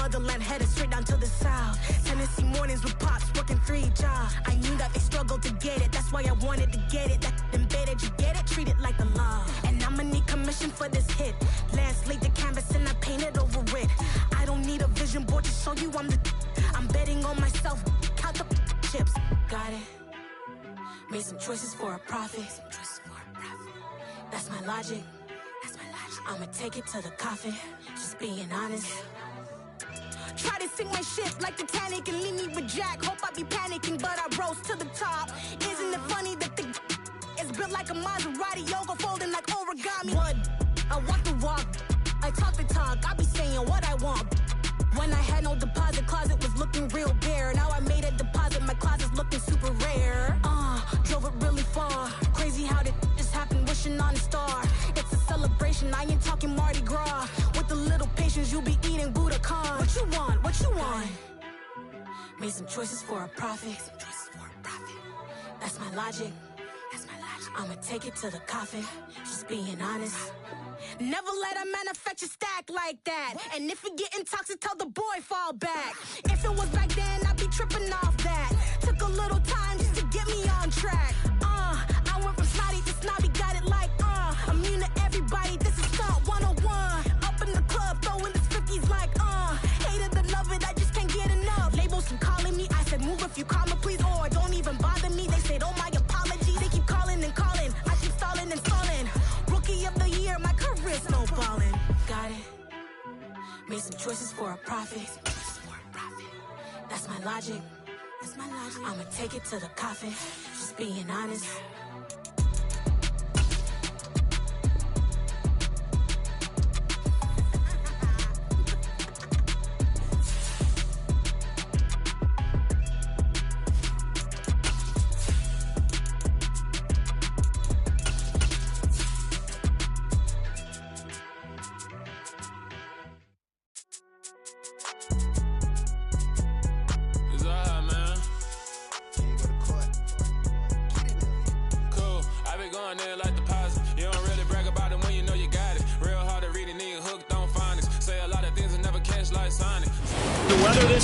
motherland, headed straight down to the south. Tennessee mornings with pops, working 3 jobs. I knew that they struggled to get it, that's why I wanted to get it. That embedded, you get it, treat it like a law. And I'ma need commission for this hit. Last laid the canvas and I painted over it. I don't need a vision board to show you I'm betting on myself, count the chips. Got it. Made some choices for a profit. That's my logic. I'ma take it to the coffin, just being honest. Try to sink my ship like Titanic and leave me with Jack. Hope I be panicking, but I rose to the top. Isn't it funny that the is built like a Maserati, yoga folding like origami? What? I walk the walk, I talk the talk, I be saying what I want. When I had no deposit, closet was looking real bare. Now I made a deposit, my closet's looking super rare. Drove it really far. Crazy how did this happen, wishing on a star. It's a celebration, I ain't talking Mardi Gras. With a little patience, you'll be eating Budokan. What you want? What you want? Made some choices for a profit. That's my logic. I'ma take it to the coffin, just being honest. Never let a manufacture stack like that. And if you getting toxic, tell the boy fall back. If it was back then, I'd be tripping off that. Took a little time just to get me on track. I went from snotty to snobby, got it like immune to everybody, this is Stunt 101. Up in the club, throwing the 50s like hated to love it, I just can't get enough. Labels from calling me, I said move if you call me please, or don't even bother me. They said oh my apology, they keep calling and calling. I keep stalling and stalling. Rookie of the year, my career snowballing. Got it. Made some choices for a profit. That's my logic. I'ma take it to the coffin, just being honest.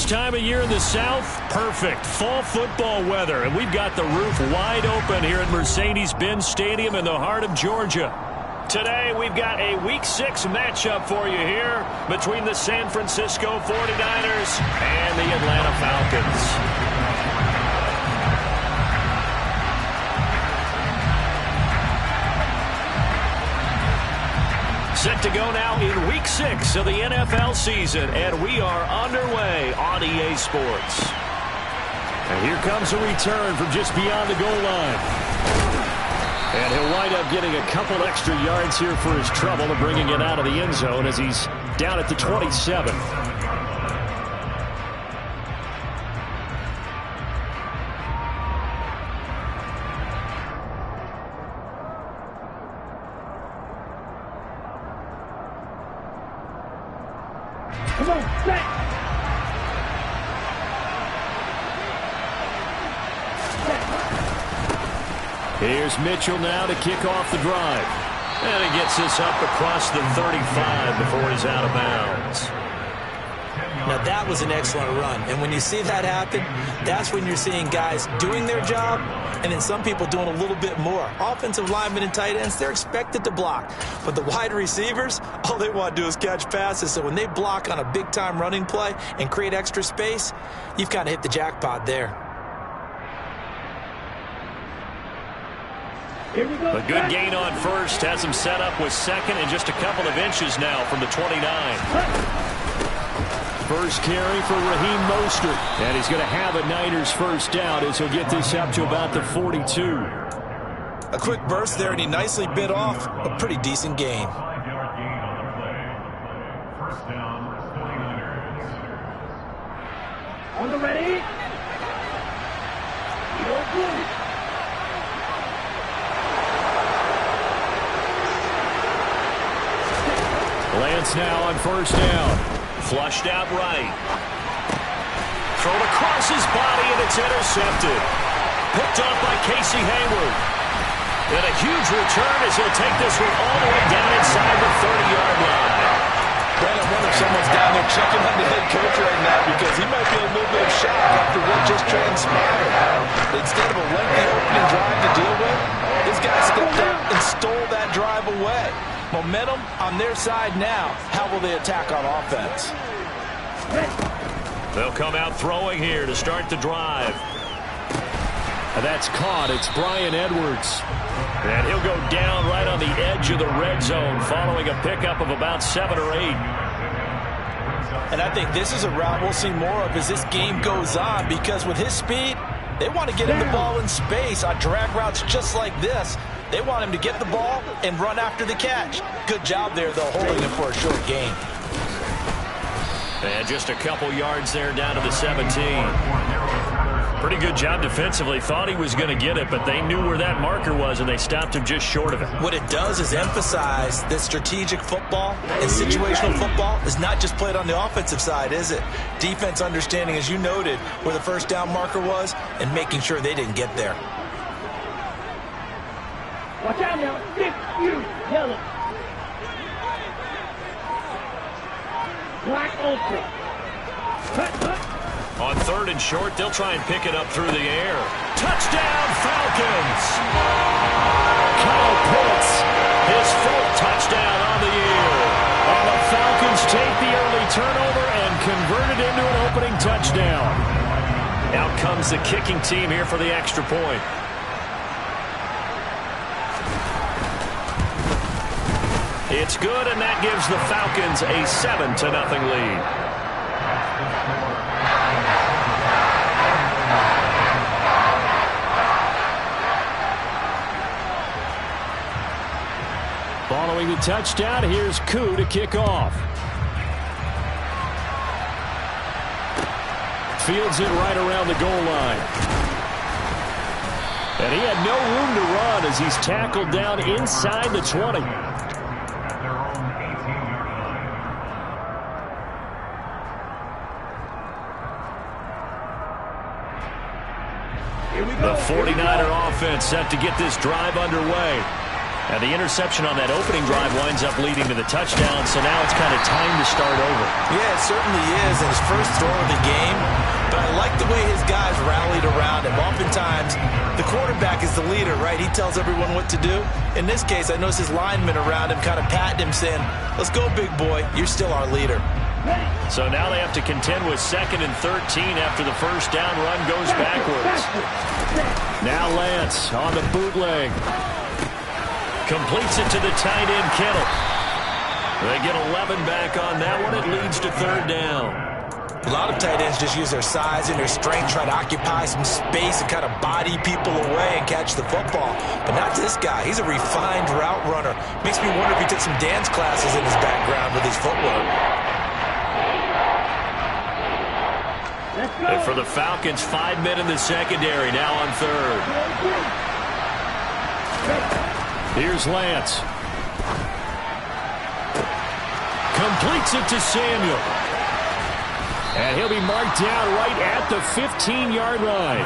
Time of year in the South, perfect fall football weather, and we've got the roof wide open here at Mercedes-Benz Stadium in the heart of Georgia. Today we've got a Week 6 matchup for you here between the San Francisco 49ers and the Atlanta Falcons. Set to go now in Week 6 of the NFL season, and we are underway on EA Sports. And here comes a return from just beyond the goal line. And he'll wind up getting a couple extra yards here for his trouble and bringing it out of the end zone as he's down at the 27. Come on, set! Here's Mitchell now to kick off the drive. And he gets this up across the 35 before he's out of bounds. Now that was an excellent run, and when you see that happen, that's when you're seeing guys doing their job and then some people doing a little bit more. Offensive linemen and tight ends, they're expected to block, but the wide receivers, all they want to do is catch passes. So when they block on a big-time running play and create extra space, you've kind of hit the jackpot there. A good gain on first has him set up with second and just a couple of inches now from the 29. First carry for Raheem Mostert. And he's going to have a Niners first down as he'll get this up to about the 42. A quick burst there, and he nicely bit off a pretty decent gain. On the ready. Lance now on first down. Flushed out right. Thrown across his body, and it's intercepted. Picked off by Casey Hayward. And a huge return as he'll take this one all the way down inside the 30-yard line. Brandon, whether someone's down they're checking on the head coach right now because he might be in a little bit of shock after what just transpired. Instead of a lengthy opening drive to deal with, this guy stepped up and stole that drive away. Momentum on their side now. How will they attack on offense? They'll come out throwing here to start the drive. And that's caught. It's Bryan Edwards. And he'll go down right on the edge of the red zone following a pickup of about 7 or 8. And I think this is a route we'll see more of as this game goes on, because with his speed, they want to get him the ball in space on drag routes just like this. They want him to get the ball and run after the catch. Good job there, though, holding him for a short gain. And just a couple yards there down to the 17. Pretty good job defensively. Thought he was going to get it, but they knew where that marker was, and they stopped him just short of it. What it does is emphasize that strategic football and situational football is not just played on the offensive side, is it? Defense understanding, as you noted, where the first down marker was and making sure they didn't get there. Watch out now. 6, you, yellow. Black ultra. On 3rd and short, they'll try and pick it up through the air. Touchdown, Falcons! Kyle Pitts, his 4th touchdown on the year. And the Falcons take the early turnover and convert it into an opening touchdown. Out comes the kicking team here for the extra point. It's good, and that gives the Falcons a 7-0 lead. Following the touchdown, here's Koo to kick off. Fields it right around the goal line. And he had no room to run as he's tackled down inside the 20. The 49er offense set to get this drive underway. And the interception on that opening drive winds up leading to the touchdown, so now it's kind of time to start over. Yeah, it certainly is, and his first throw of the game. But I like the way his guys rallied around him. Oftentimes, the quarterback is the leader, right? He tells everyone what to do. In this case, I noticed his linemen around him kind of patting him, saying, "Let's go, big boy. You're still our leader." So now they have to contend with 2nd and 13 after the first down run goes backwards. Now Lance on the bootleg. Completes it to the tight end, Kittle. They get 11 back on that one. It leads to 3rd down. A lot of tight ends just use their size and their strength, try to occupy some space and kind of body people away and catch the football. But not this guy. He's a refined route runner. Makes me wonder if he took some dance classes in his background with his footwork. And for the Falcons, 5 men in the secondary, now on 3rd. Here's Lance. Completes it to Samuel. And he'll be marked down right at the 15-yard line.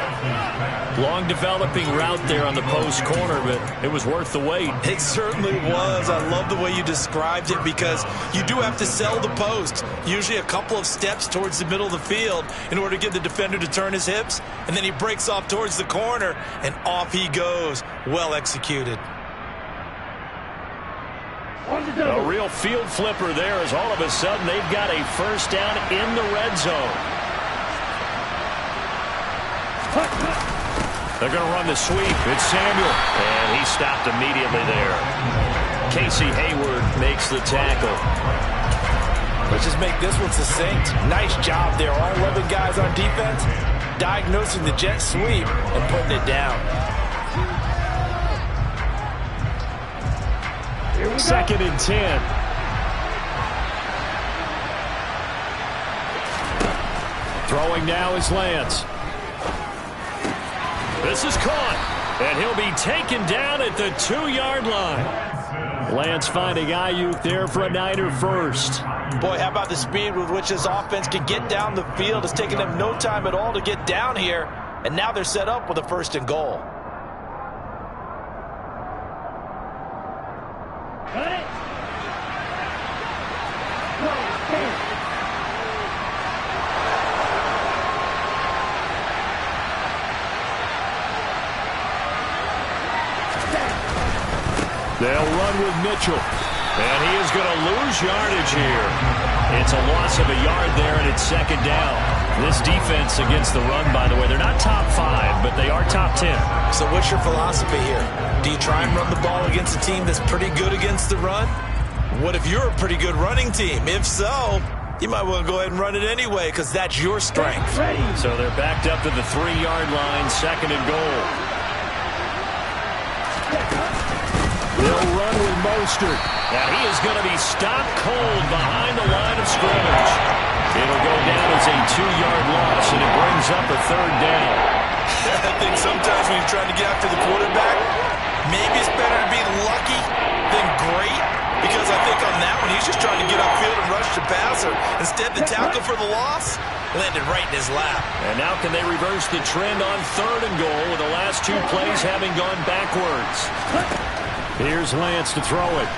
Long developing route there on the post corner, but it was worth the wait. It certainly was. I love the way you described it because you do have to sell the post. Usually a couple of steps towards the middle of the field in order to get the defender to turn his hips. And then he breaks off towards the corner, and off he goes. Well executed. A real field flipper there as all of a sudden they've got a first down in the red zone. They're going to run the sweep. It's Samuel. And he stopped immediately there. Casey Hayward makes the tackle. Let's just make this one succinct. Nice job there. All 11 guys on defense diagnosing the jet sweep and putting it down. 2nd and 10. Throwing now is Lance. This is caught, and he'll be taken down at the 2-yard line. Lance finding Ayuk there for a Niner first. Boy, how about the speed with which this offense can get down the field? It's taken them no time at all to get down here, and now they're set up with a 1st and goal. run with Mitchell. And he is going to lose yardage here. It's a loss of a yard there, and it's second down. This defense against the run, by the way, they're not top 5, but they are top 10. So what's your philosophy here? Do you try and run the ball against a team that's pretty good against the run? What if you're a pretty good running team? If so, you might want to go ahead and run it anyway because that's your strength. So they're backed up to the 3-yard line, second and goal. They'll run with Mostert. And he is going to be stopped cold behind the line of scrimmage. It'll go down as a 2-yard loss, and it brings up a third down. I think sometimes when you're trying to get after the quarterback, maybe it's better to be lucky than great, because I think on that one, he's just trying to get upfield and rush the passer. Instead, the tackle for the loss landed right in his lap. And now can they reverse the trend on third and goal with the last 2 plays having gone backwards? Here's Lance to throw it.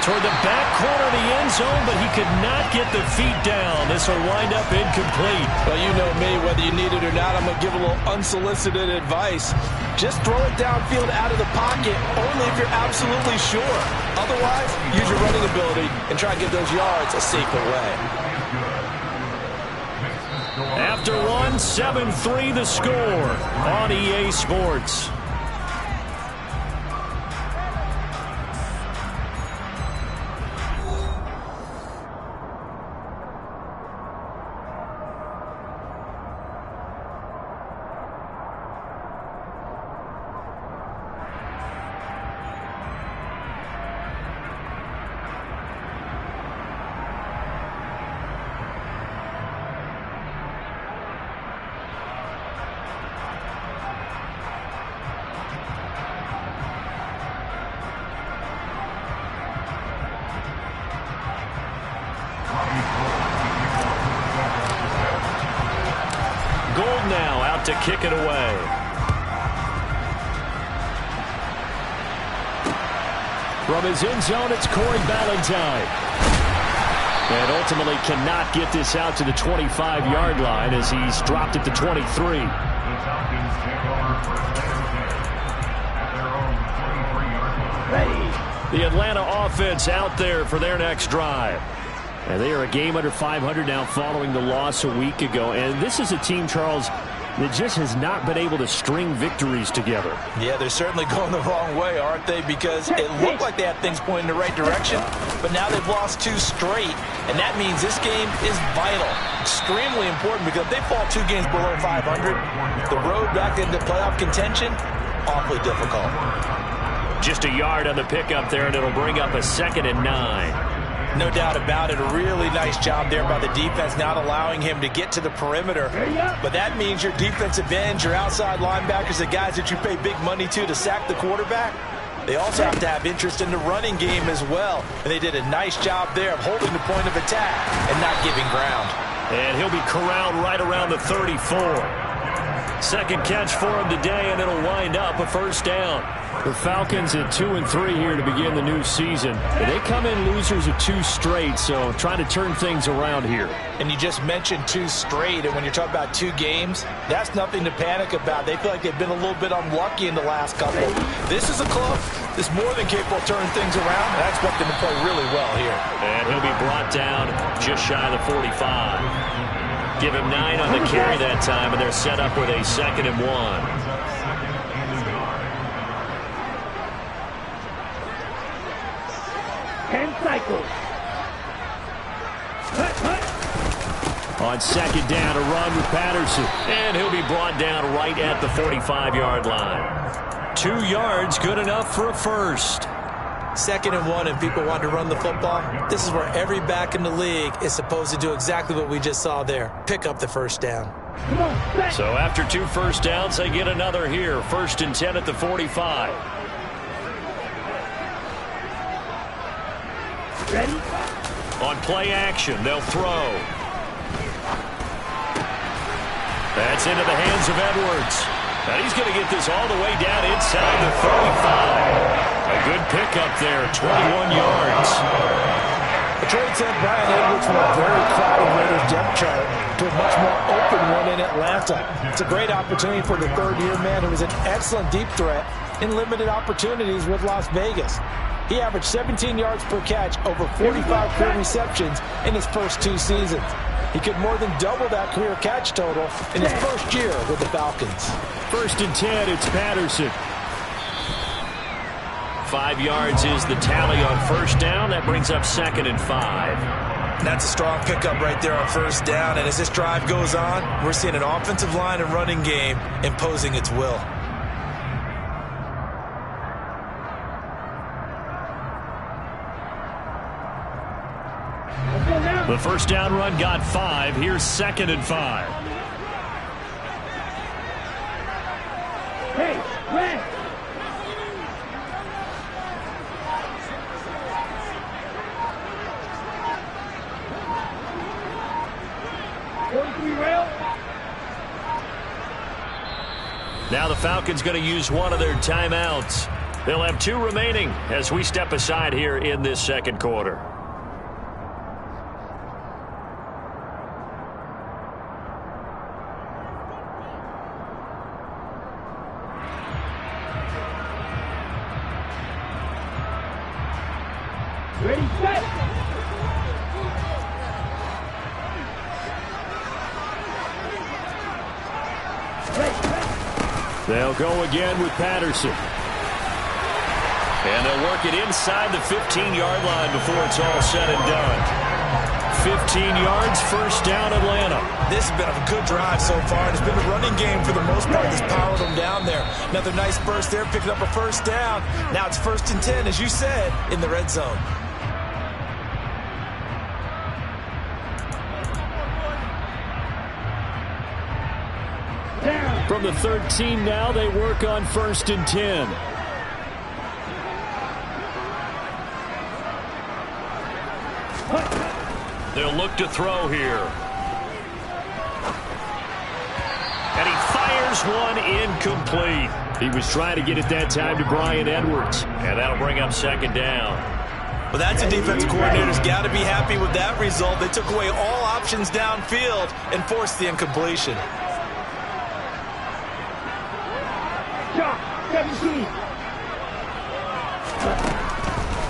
Toward the back corner of the end zone, but he could not get the feet down. This will wind up incomplete. Well, you know me, whether you need it or not, I'm going to give a little unsolicited advice. Just throw it downfield out of the pocket, only if you're absolutely sure. Otherwise, use your running ability and try to get those yards a safer way. After one, 7-3 the score on EA Sports. Gold now out to kick it away. From his end zone, it's Corey Ballantyne. And ultimately cannot get this out to the 25-yard line as he's dropped it to 23. The Atlanta offense out there for their next drive. And they are a game under 500 now following the loss a week ago. And this is a team, Charles, that just has not been able to string victories together. Yeah, they're certainly going the wrong way, aren't they? Because it looked like they had things pointing in the right direction, but now they've lost 2 straight. And that means this game is vital, extremely important, because if they fall 2 games below 500, the road back into playoff contention, awfully difficult. Just a yard on the pickup there, and it'll bring up a 2nd and 9. No doubt about it. A really nice job there by the defense, not allowing him to get to the perimeter. But that means your defensive ends, your outside linebackers, the guys that you pay big money to sack the quarterback, they also have to have interest in the running game as well. And they did a nice job there of holding the point of attack and not giving ground. And he'll be corralled right around the 34. Second catch for him today, and it'll wind up a first down. The Falcons at 2-3 here to begin the new season. And they come in losers of 2 straight, so trying to turn things around here. And you just mentioned 2 straight, and when you're talking about 2 games, that's nothing to panic about. They feel like they've been a little bit unlucky in the last couple. This is a club that's more than capable of turning things around, and I expect them to play really well here. And he'll be brought down just shy of the 45. Give him 9 on the carry that time, and they're set up with a 2nd and 1. 10 cycles. On 2nd down, a run with Patterson. And he'll be brought down right at the 45-yard line. 2 yards, good enough for a first. 2nd and 1, and people want to run the football. This is where every back in the league is supposed to do exactly what we just saw there. Pick up the first down. So after 2 first downs, they get another here. 1st and 10 at the 45. Ready? On play action, they'll throw. That's into the hands of Edwards. And he's going to get this all the way down inside the 35. A good pickup there, 21 yards. The trade sent Brian Edwards from a very crowded Raiders depth chart to a much more open one in Atlanta. It's a great opportunity for the 3rd-year man who is an excellent deep threat in limited opportunities with Las Vegas. He averaged 17 yards per catch over 45 career receptions in his first 2 seasons. He could more than double that career catch total in his first year with the Falcons. 1st and 10, it's Patterson. 5 yards is the tally on 1st down. That brings up 2nd and 5. That's a strong pickup right there on 1st down. And as this drive goes on, we're seeing an offensive line and running game imposing its will. The 1st down run got 5. Here's 2nd and 5. Hey, red. Now the Falcons going to use one of their timeouts. They'll have 2 remaining as we step aside here in this 2nd quarter. Ready, set. They'll go again with Patterson. And they'll work it inside the 15-yard line before it's all said and done. 15 yards, 1st down, Atlanta. This has been a good drive so far. It's been a running game for the most part that's powered them down there. Another nice burst there, picking up a 1st down. Now it's 1st and 10, as you said, in the red zone. From the 13 now, they work on 1st and 10. They'll look to throw here. And he fires one incomplete. He was trying to get it that time to Bryan Edwards. And that'll bring up 2nd down. Well, that's a defensive coordinator's got to be happy with that result. They took away all options downfield and forced the incompletion.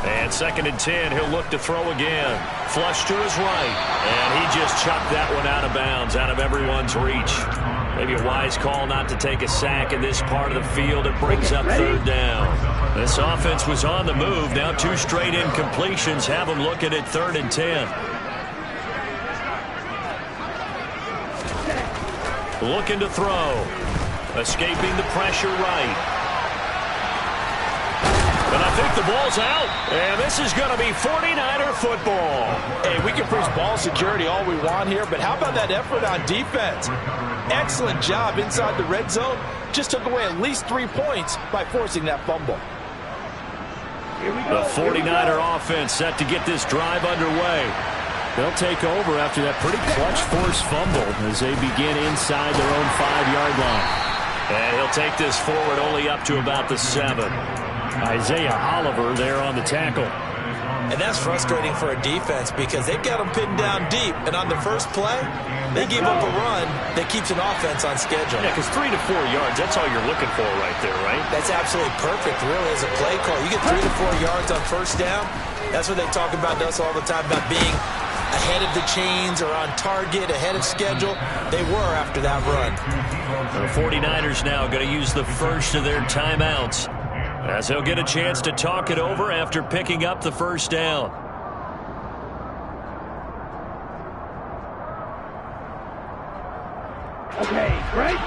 And 2nd and 10, he'll look to throw again. Flush to his right. And he just chucked that one out of bounds, out of everyone's reach. Maybe a wise call not to take a sack in this part of the field. It brings up 3rd down. This offense was on the move. Now 2 straight incompletions have them looking at 3rd and 10. Looking to throw. Escaping the pressure right. And I think the ball's out. And this is going to be 49er football. Hey, we can preach ball security all we want here, but how about that effort on defense? Excellent job inside the red zone. Just took away at least 3 points by forcing that fumble. The 49er offense set to get this drive underway. They'll take over after that pretty clutch forced fumble as they begin inside their own 5-yard line. And he'll take this forward only up to about the 7. Isaiah Oliver there on the tackle. And that's frustrating for a defense because they've got them pinned down deep. And on the first play, they give up a run that keeps an offense on schedule. Yeah, because 3 to 4 yards, that's all you're looking for right there, right? That's absolutely perfect, really, as a play call. You get 3 to 4 yards on 1st down. That's what they talk about to us all the time, about being ahead of the chains or on target, ahead of schedule. They were after that run. The 49ers now going to use the first of their timeouts as they'll get a chance to talk it over after picking up the 1st down. Okay, right?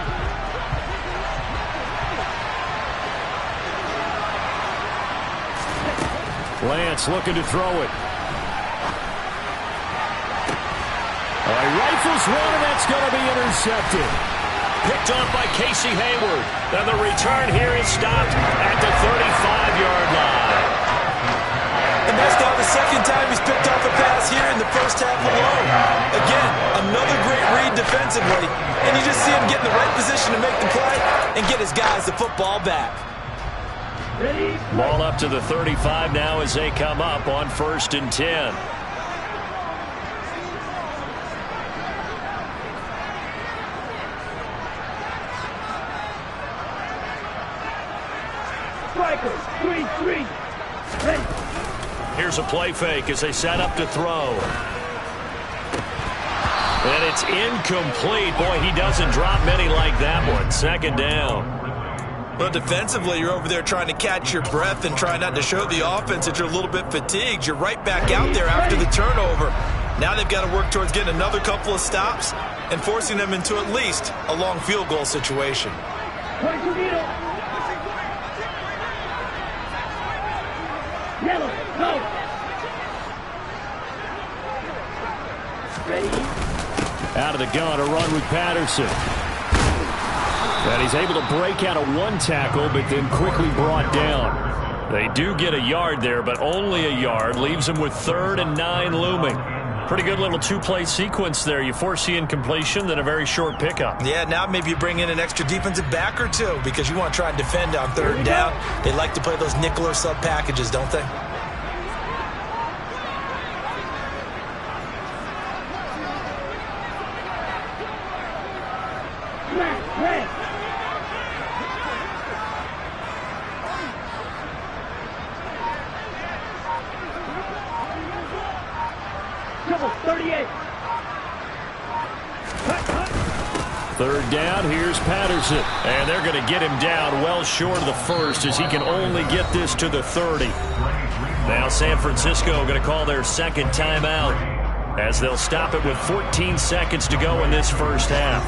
Lance looking to throw it. He rifles one, and that's going to be intercepted. Picked off by Casey Hayward. And the return here is stopped at the 35-yard line. And that's now the 2nd time he's picked off a pass here in the first half alone. Again, another great read defensively. And you just see him get in the right position to make the play and get his guys the football back. Ball up to the 35 now as they come up on 1st and 10. Striker, 3-3. Ready. Here's a play fake as they set up to throw. And it's incomplete. Boy, he doesn't drop many like that one. Second down. Well, defensively, you're over there trying to catch your breath and try not to show the offense that you're a little bit fatigued. You're right back out there after the turnover. Now they've got to work towards getting another couple of stops and forcing them into at least a long field goal situation. Yellow, go. Ready. Out of the gun, a run with Patterson. And he's able to break out of one tackle, but then quickly brought down. They do get a yard there, but only a yard. Leaves them with 3rd and 9 looming. Pretty good little two-play sequence there. You force the incompletion, then a very short pickup. Yeah, now maybe you bring in an extra defensive back or two because you want to try and defend on 3rd down. They like to play those nickel or sub packages, don't they? Red. Double 38. Cut. 3rd down, here's Patterson. And they're going to get him down well short of the first as he can only get this to the 30. Now San Francisco going to call their second timeout as they'll stop it with 14 seconds to go in this first half.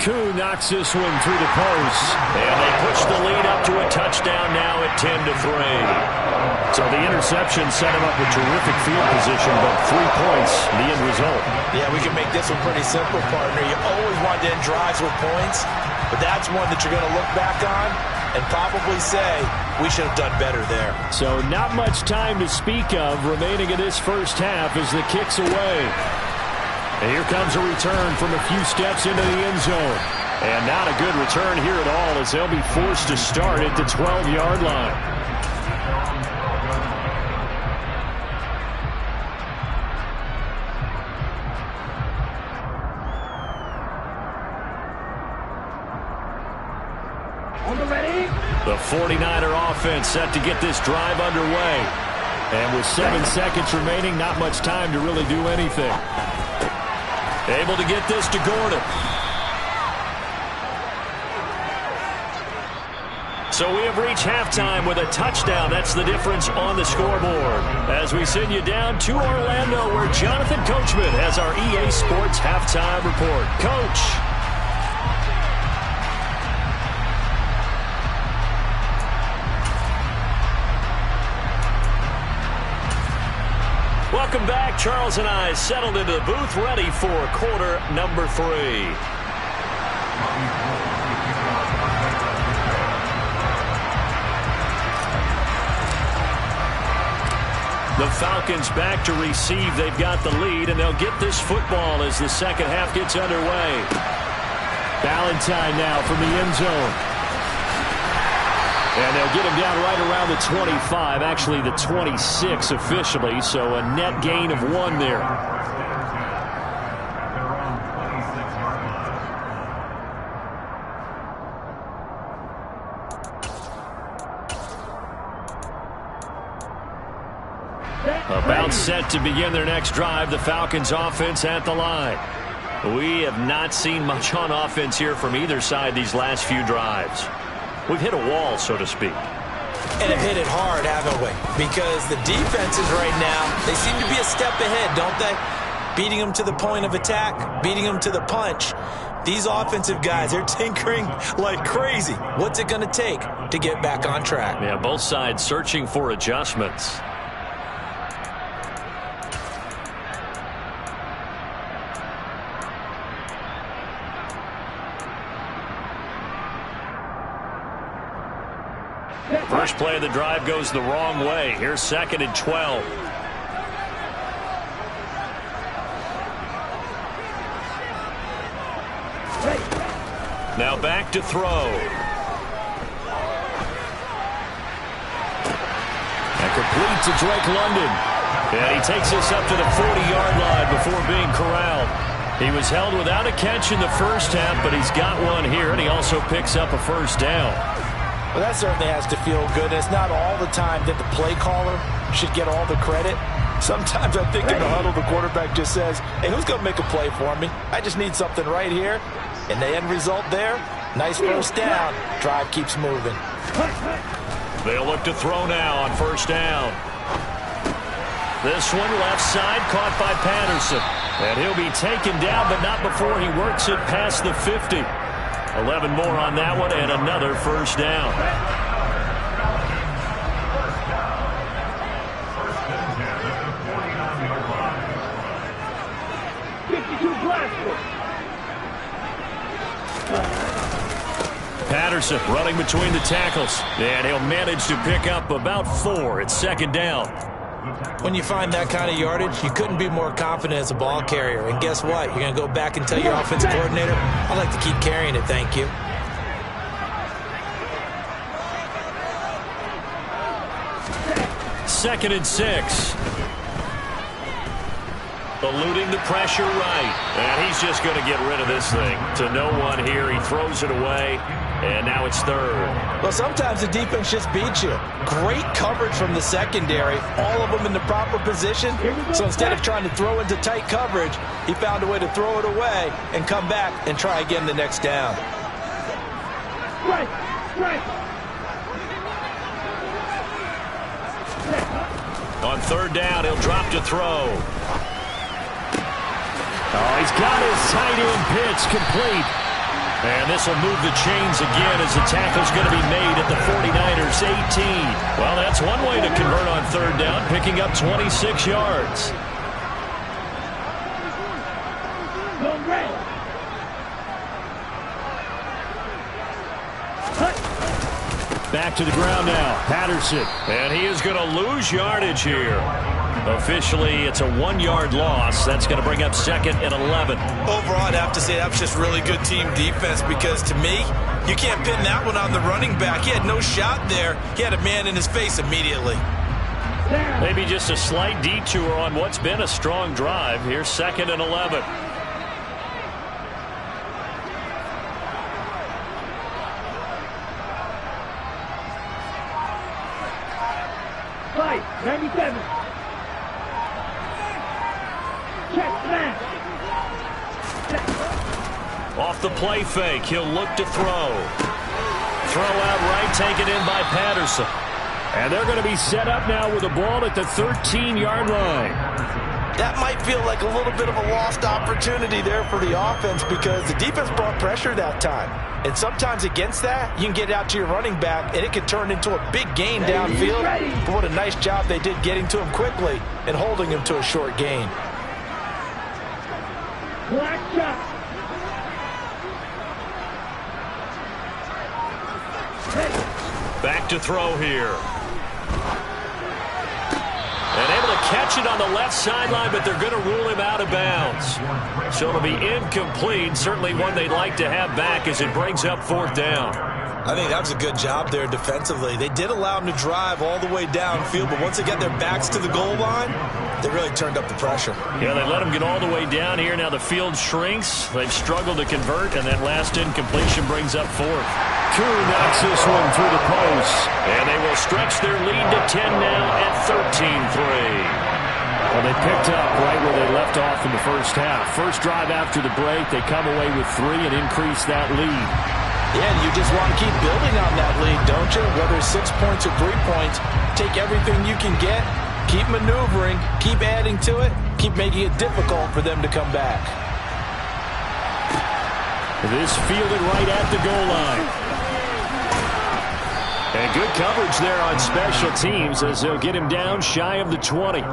Koo knocks this one through the post. And they push the lead up to a touchdown now at 10-3. So the interception set him up with terrific field position, but 3 points, the end result. Yeah, we can make this one pretty simple, partner. You always want to end drives with points, but that's one that you're going to look back on and probably say, we should have done better there. So not much time to speak of remaining in this first half as the kick's away. And here comes a return from a few steps into the end zone. And not a good return here at all as they'll be forced to start at the 12-yard line. The 49er offense set to get this drive underway. And with 7 seconds remaining, not much time to really do anything. Able to get this to Gordon. So we have reached halftime with a touchdown. That's the difference on the scoreboard. As we send you down to Orlando, where Jonathan Coachman has our EA Sports halftime report. Coach. Welcome back. Charles and I settled into the booth, ready for quarter number 3. The Falcons back to receive. They've got the lead, and they'll get this football as the second half gets underway. Valentine now from the end zone. And they'll get him down right around the 25, actually the 26 officially, so a net gain of 1 there. About set to begin their next drive, the Falcons offense at the line. We have not seen much on offense here from either side these last few drives. We've hit a wall, so to speak. And have hit it hard, haven't we? Because the defenses right now, they seem to be a step ahead, don't they? Beating them to the point of attack, beating them to the punch. These offensive guys, they're tinkering like crazy. What's it going to take to get back on track? Yeah, both sides searching for adjustments. First play of the drive goes the wrong way. Here's 2nd and 12. Now back to throw. complete to Drake London. And he takes us up to the 40-yard line before being corralled. He was held without a catch in the first half, but he's got one here, and he also picks up a first down. Well, that certainly has to feel good. It's not all the time that the play caller should get all the credit. Sometimes I think in the huddle, the quarterback just says, hey, who's going to make a play for me? I just need something right here. And the end result there, nice first down. Drive keeps moving. They'll look to throw now on first down. This one left side caught by Patterson. And he'll be taken down, but not before he works it past the 50. 11 more on that one and another first down. Patterson running between the tackles. And he'll manage to pick up about 4. It's second down. When you find that kind of yardage, you couldn't be more confident as a ball carrier. And guess what? You're going to go back and tell your offensive coordinator, I'd like to keep carrying it, thank you. Second and 6. Eluding the pressure right. And he's just going to get rid of this thing. To no one here. He throws it away. And now it's third. Well, sometimes the defense just beats you. Great coverage from the secondary. All of them in the proper position. So instead of trying to throw into tight coverage, he found a way to throw it away and come back and try again the next down. Right. On third down, he'll drop to throw. Oh, he's got his tight end pitch complete. And this will move the chains again as the tackle's going to be made at the 49ers 18. Well, that's one way to convert on third down, picking up 26 yards. Back to the ground now, Patterson. And he is going to lose yardage here. Officially, it's a 1-yard loss. That's going to bring up second and 11. Overall, I'd have to say that was just really good team defense because, to me, you can't pin that one on the running back. He had no shot there. He had a man in his face immediately. Maybe just a slight detour on what's been a strong drive. Here's second and 11. Fight, 97. Off the play fake, he'll look to throw. Throw out right, taken in by Patterson. And they're going to be set up now with the ball at the 13-yard line. That might feel like a little bit of a lost opportunity there for the offense because the defense brought pressure that time. And sometimes against that, you can get out to your running back, and it can turn into a big gain downfield. But what a nice job they did getting to him quickly and holding him to a short gain. Black shot. Back to throw here. And able to catch it on the left sideline, but they're going to rule him out of bounds. So it'll be incomplete. Certainly one they'd like to have back as it brings up fourth down. I think that was a good job there defensively. They did allow him to drive all the way downfield, but once they got their backs to the goal line, they really turned up the pressure. Yeah, they let him get all the way down here. Now the field shrinks. They've struggled to convert, and that last incompletion brings up fourth. Koo knocks this one through the post, and they will stretch their lead to 10 now at 13-3. Well, they picked up right where they left off in the first half. First drive after the break, they come away with 3 and increase that lead. Yeah, and you just want to keep building on that lead, don't you? Whether it's 6 points or 3 points, take everything you can get, keep maneuvering, keep adding to it, keep making it difficult for them to come back. This fielded right at the goal line. And good coverage there on special teams as they'll get him down shy of the 20.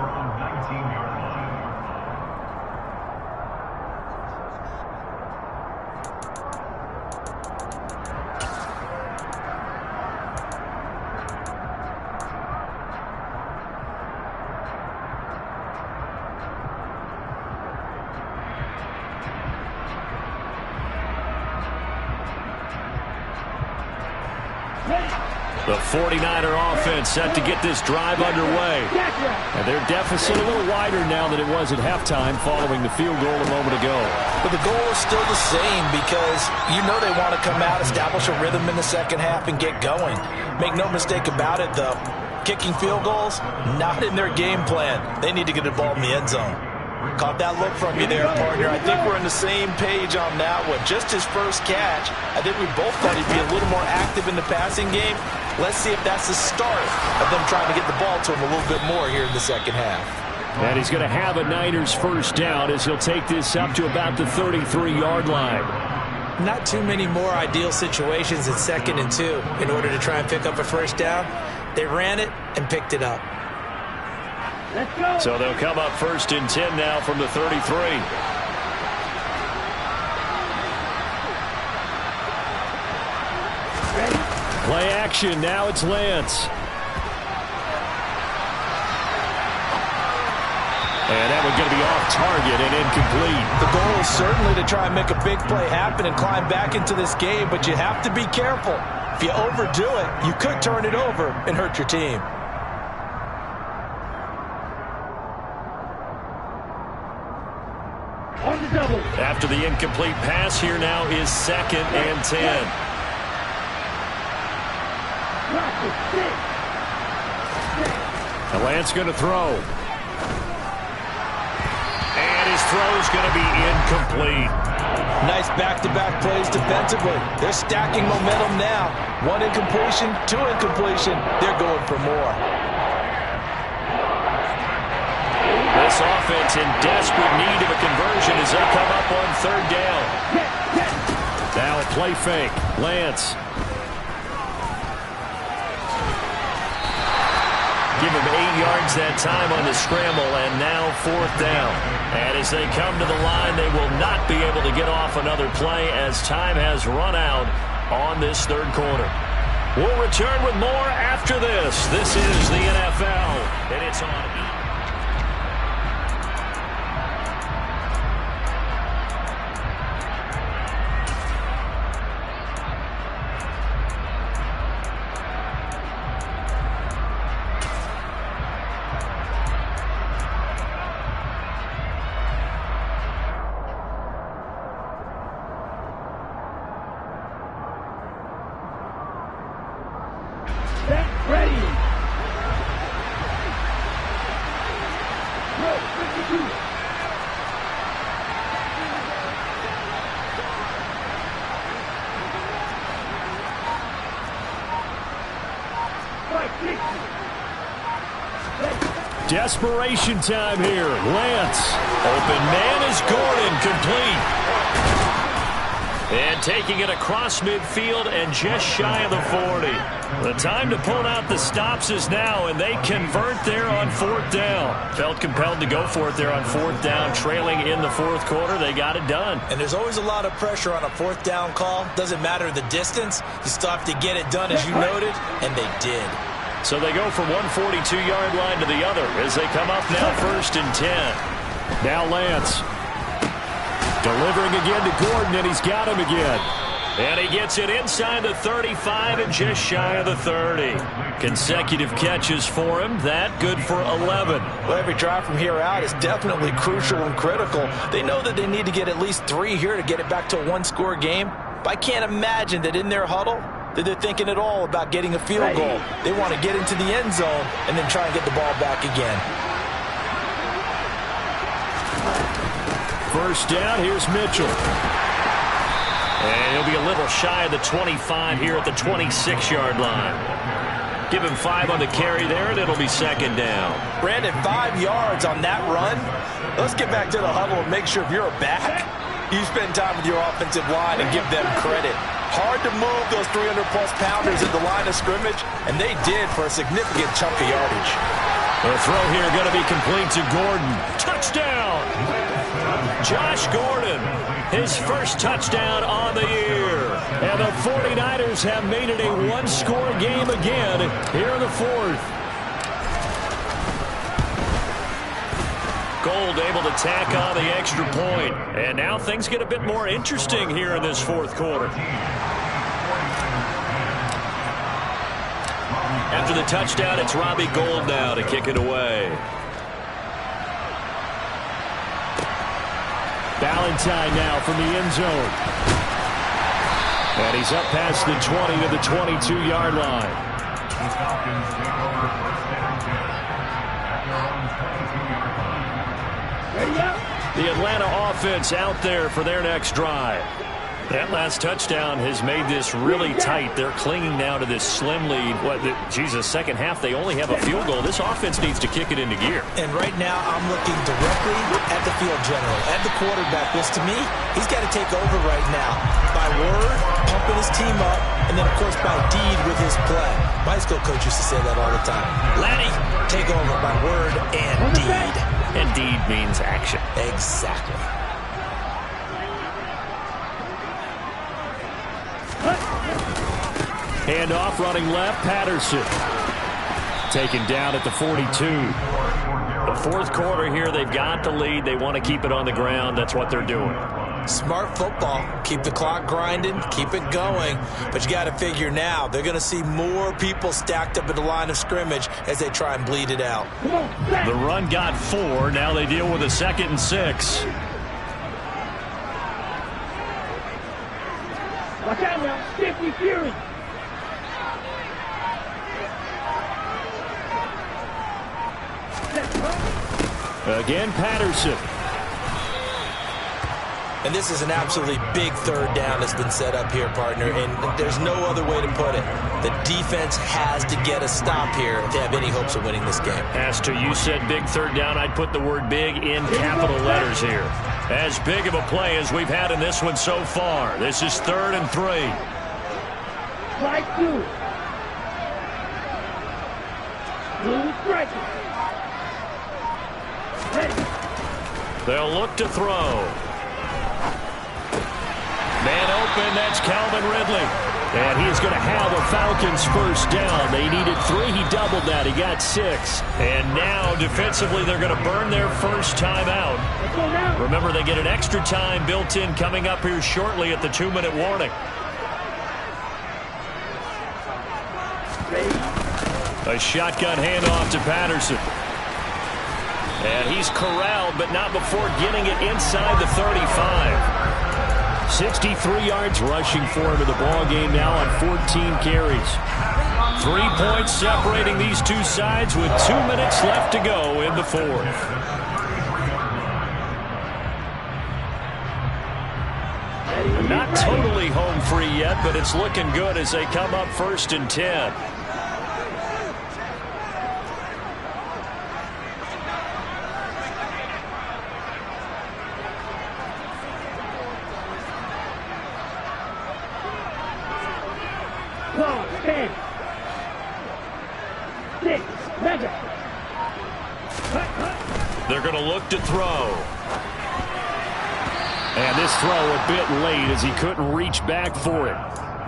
The 49er offense set to get this drive underway. And their deficit a little wider now than it was at halftime following the field goal a moment ago. But the goal is still the same because you know they want to come out, establish a rhythm in the second half, and get going. Make no mistake about it, though. Kicking field goals, not in their game plan. They need to get the ball in the end zone. Caught that look from you there, partner. I think we're on the same page on that one. Just his first catch. I think we both thought he'd be a little more active in the passing game. Let's see if that's the start of them trying to get the ball to him a little bit more here in the second half. And he's going to have a Niners first down as he'll take this up to about the 33-yard line. Not too many more ideal situations at 2nd and 2 in order to try and pick up a first down. They ran it and picked it up. Let's go. So they'll come up 1st and 10 now from the 33. Play action. Now it's Lance. And that one's going to be off target and incomplete. The goal is certainly to try and make a big play happen and climb back into this game, but you have to be careful. If you overdo it, you could turn it over and hurt your team. On the double. After the incomplete pass, here now is 2nd and 10. And Lance going to throw. And his throw is going to be incomplete. Nice back-to-back plays defensively. They're stacking momentum now. 1 incompletion, 2 incompletion. They're going for more. This offense in desperate need of a conversion as they come up on 3rd down. Now a play fake. Lance. Give him 8 yards that time on the scramble, and now 4th down. And as they come to the line, they will not be able to get off another play as time has run out on this 3rd quarter. We'll return with more after this. This is the NFL, and it's on. Desperation time here. Lance. Open man is Gordon. Complete. And taking it across midfield and just shy of the 40. The time to pull out the stops is now, and they convert there on 4th down. Felt compelled to go for it there on 4th down, trailing in the 4th quarter. They got it done. And there's always a lot of pressure on a 4th down call. Doesn't matter the distance. You still have to get it done, as you noted, and they did. So they go from one 42-yard line to the other as they come up now 1st and 10. Now Lance. Delivering again to Gordon, and he's got him again. And he gets it inside the 35 and just shy of the 30. Consecutive catches for him. That good for 11. Well, every drive from here out is definitely crucial and critical. They know that they need to get at least 3 here to get it back to a 1-score game. But I can't imagine that in their huddle that they're thinking at all about getting a field goal. They want to get into the end zone and then try and get the ball back again. 1st down, here's Mitchell. And he'll be a little shy of the 25 here at the 26-yard line. Give him 5 on the carry there, and it'll be 2nd down. Brandon, 5 yards on that run. Let's get back to the huddle and make sure if you're a back, you spend time with your offensive line and give them credit. Hard to move those 300-plus pounders at the line of scrimmage, and they did for a significant chunk of yardage. The throw here going to be complete to Gordon. Touchdown! Josh Gordon, his first touchdown on the year. And the 49ers have made it a 1-score game again here in the 4th. Gold able to tack on the extra point. And now things get a bit more interesting here in this 4th quarter. After the touchdown, it's Robbie Gould now to kick it away. Valentine now from the end zone. And he's up past the 20 to the 22-yard line. The Atlanta offense out there for their next drive. That last touchdown has made this really tight. They're clinging now to this slim lead. Second half, they only have a field goal. This offense needs to kick it into gear. And right now, I'm looking directly at the field general, at the quarterback, which to me, he's got to take over right now. By word, pumping his team up, and then, of course, by deed with his play. My high school coach used to say that all the time. Laddie, take over by word and deed. And deed means action. Exactly. Hand off, running left, Patterson. Taken down at the 42. The fourth quarter here, they've got the lead. They want to keep it on the ground. That's what they're doing. Smart football. Keep the clock grinding. Keep it going. But you got to figure now, they're going to see more people stacked up at the line of scrimmage as they try and bleed it out. The run got 4. Now they deal with a 2nd and 6. Watch out now. Stiffy Fury. Again, Patterson. And this is an absolutely big third down that's been set up here, partner, and there's no other way to put it. The defense has to get a stop here if they have any hopes of winning this game. Pastor, you said big third down. I'd put the word big in capital letters here. As big of a play as we've had in this one so far. This is 3rd and 3. Strike 2. Blue striker. They'll look to throw. Man open, that's Calvin Ridley. And he is going to have a Falcons first down. They needed 3. He doubled that. He got 6. And now, defensively, they're going to burn their first time out. Remember, they get an extra time built in coming up here shortly at the 2-minute warning. A shotgun handoff to Patterson. And he's corralled, but not before getting it inside the 35. 63 yards rushing for him in the ball game now on 14 carries. 3 points separating these two sides with 2 minutes left to go in the fourth. Not totally home free yet, but it's looking good as they come up 1st and 10. They're going to look to throw. And this throw a bit late as he couldn't reach back for it.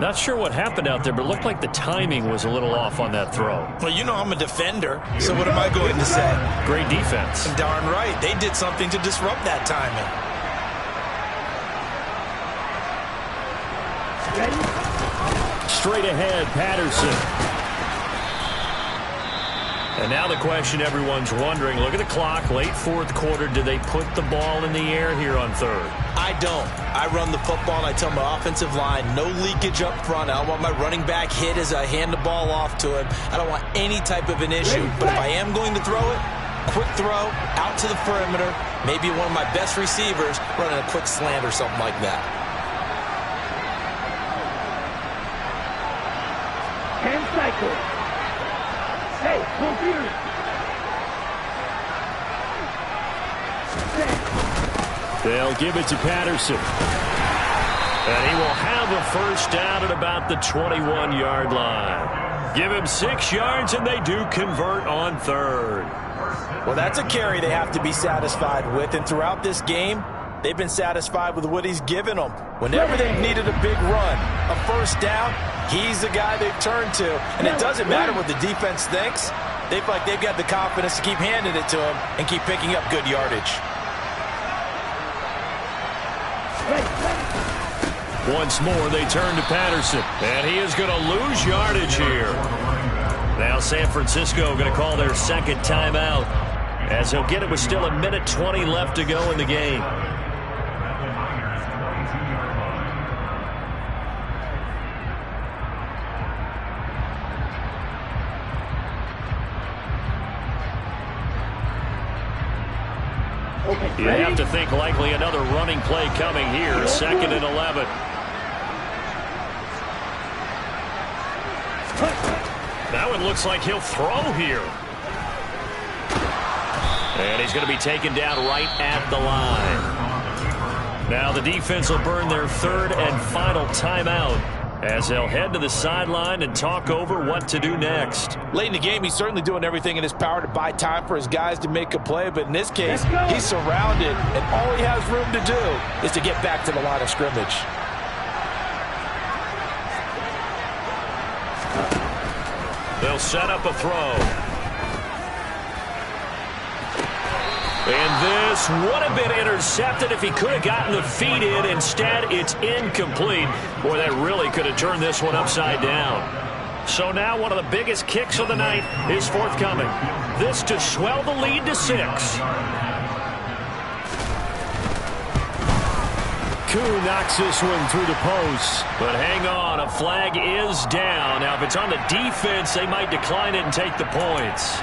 Not sure what happened out there, but it looked like the timing was a little off on that throw. Well, you know I'm a defender, so what am I going to say? Great defense. Darn right. They did something to disrupt that timing. Straight ahead, Patterson. And now the question everyone's wondering, look at the clock, late fourth quarter, do they put the ball in the air here on 3rd? I don't. I run the football and I tell my offensive line, no leakage up front. I don't want my running back hit as I hand the ball off to him. I don't want any type of an issue. But if I am going to throw it, quick throw, out to the perimeter, maybe one of my best receivers running a quick slant or something like that. Hand cycle. Hey, computer. They'll give it to Patterson. And he will have a first down at about the 21-yard line. Give him 6 yards, and they do convert on 3rd. Well, that's a carry they have to be satisfied with. And throughout this game, they've been satisfied with what he's given them. Whenever they've needed a big run, a first down, he's the guy they've turned to. And it doesn't matter what the defense thinks. They feel like they've got the confidence to keep handing it to him and keep picking up good yardage. Once more, they turn to Patterson. And he is going to lose yardage here. Now San Francisco going to call their second timeout, as he'll get it with still 1:20 left to go in the game. You have to think likely another running play coming here, 2nd and 11. That one looks like he'll throw here. And he's going to be taken down right at the line. Now the defense will burn their 3rd and final timeout, as they'll head to the sideline and talk over what to do next. Late in the game, he's certainly doing everything in his power to buy time for his guys to make a play, but in this case, he's surrounded, and all he has room to do is to get back to the line of scrimmage. They'll set up a throw. And this would have been intercepted if he could have gotten the feet in. Instead, it's incomplete. Boy, that really could have turned this one upside down. So now one of the biggest kicks of the night is forthcoming. This to swell the lead to 6. Koo knocks this one through the post. But hang on, a flag is down. Now, if it's on the defense, they might decline it and take the points.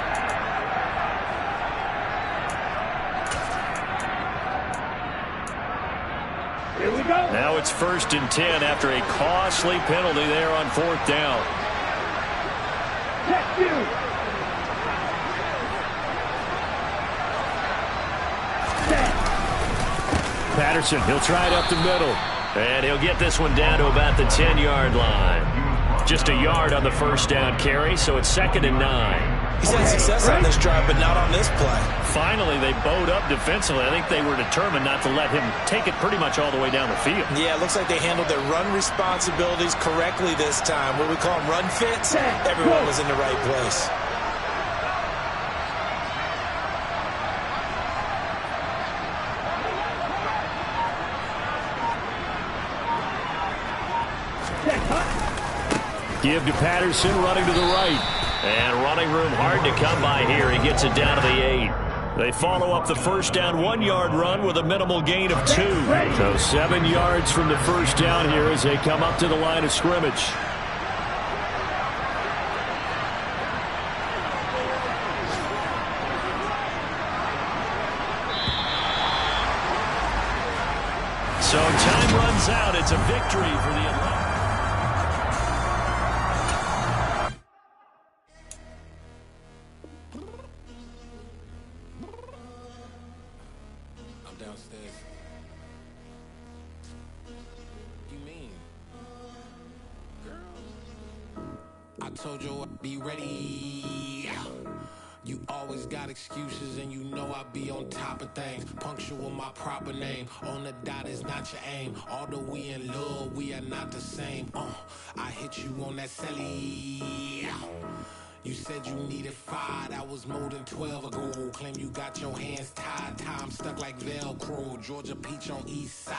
Here we go. Now it's 1st and 10 after a costly penalty there on 4th down. Check you. Patterson, he'll try it up the middle. And he'll get this one down to about the 10-yard line. Just a yard on the 1st down carry, so it's 2nd and 9. He's had success on this drive, but not on this play. Finally, they bowed up defensively. I think they were determined not to let him take it pretty much all the way down the field. Yeah, it looks like they handled their run responsibilities correctly this time. What we call them run fits, everyone was in the right place. Give to Patterson, running to the right. And running room hard to come by here. He gets it down to the 8. They follow up the 1st down 1-yard run with a minimal gain of 2. So 7 yards from the 1st down here as they come up to the line of scrimmage. So time runs out. It's a victory for the Atlantic. Downstairs. You mean? Girl, I told you I'd be ready. You always got excuses and you know I be on top of things. Punctual my proper name. On the dot is not your aim. Although we in love, we are not the same. I hit you on that celly. You said you needed 5, that was more than 12 ago. Claim you got your hands tied, time stuck like Velcro. Georgia Peach on East Side.